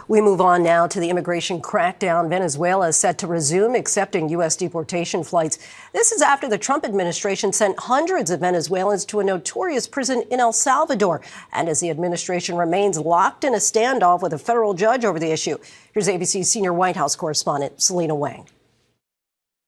We move on now to the immigration crackdown. Venezuela is set to resume accepting U.S. deportation flights. This is after the Trump administration sent hundreds of Venezuelans to a notorious prison in El Salvador, and as the administration remains locked in a standoff with a federal judge over the issue. Here's ABC's senior White House correspondent, Selena Wang.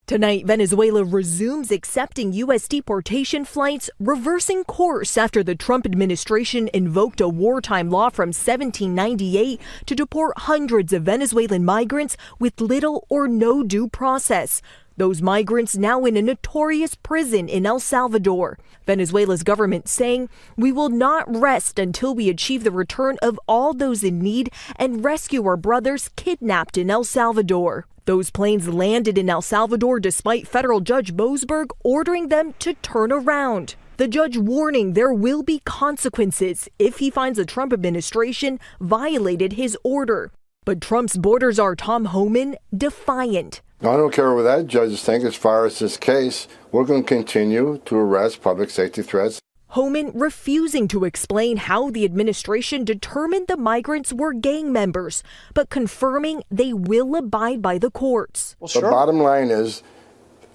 Tonight, Venezuela resumes accepting U.S. deportation flights, reversing course after the Trump administration invoked a wartime law from 1798 to deport hundreds of Venezuelan migrants with little or no due process. Those migrants now in a notorious prison in El Salvador. Venezuela's government saying, "We will not rest until we achieve the return of all those in need and rescue our brothers kidnapped in El Salvador." Those planes landed in El Salvador despite federal Judge Boasberg ordering them to turn around. The judge warning there will be consequences if he finds the Trump administration violated his order. But Trump's border czar Tom Homan defiant. I don't care what that judge thinks as far as this case. We're going to continue to arrest public safety threats. Homan refusing to explain how the administration determined the migrants were gang members, but confirming they will abide by the courts. Well, sure. The bottom line is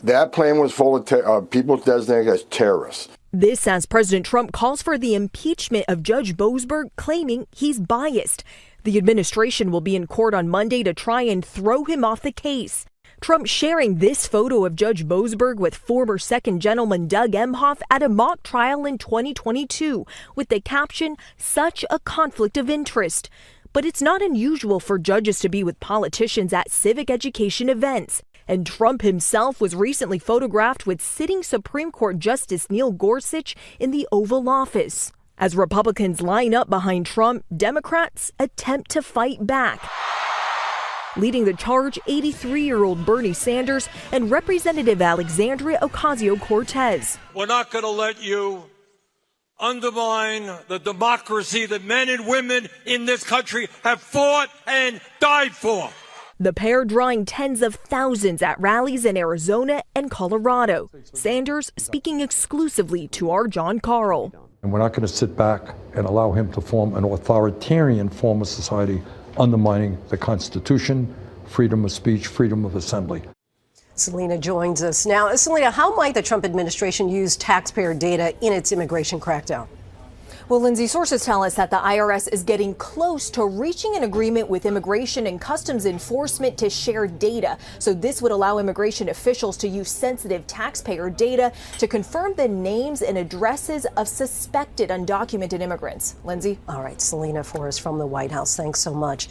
that plane was full of people designated as terrorists. This as President Trump calls for the impeachment of Judge Boasberg, claiming he's biased. The administration will be in court on Monday to try and throw him off the case. Trump sharing this photo of Judge Boasberg with former second gentleman Doug Emhoff at a mock trial in 2022 with the caption, "Such a conflict of interest." But it's not unusual for judges to be with politicians at civic education events. And Trump himself was recently photographed with sitting Supreme Court Justice Neil Gorsuch in the Oval Office. As Republicans line up behind Trump, Democrats attempt to fight back. Leading the charge, 83-year-old Bernie Sanders and Representative Alexandria Ocasio-Cortez. We're not going to let you undermine the democracy that men and women in this country have fought and died for. The pair drawing tens of thousands at rallies in Arizona and Colorado. Sanders speaking exclusively to our John Carl. And we're not going to sit back and allow him to form an authoritarian form of society, undermining the Constitution, freedom of speech, freedom of assembly. Selena joins us now. Selena, how might the Trump administration use taxpayer data in its immigration crackdown? Well, Lindsay, sources tell us that the IRS is getting close to reaching an agreement with Immigration and Customs Enforcement to share data. So this would allow immigration officials to use sensitive taxpayer data to confirm the names and addresses of suspected undocumented immigrants. Lindsay? All right, Selena for us from the White House. Thanks so much.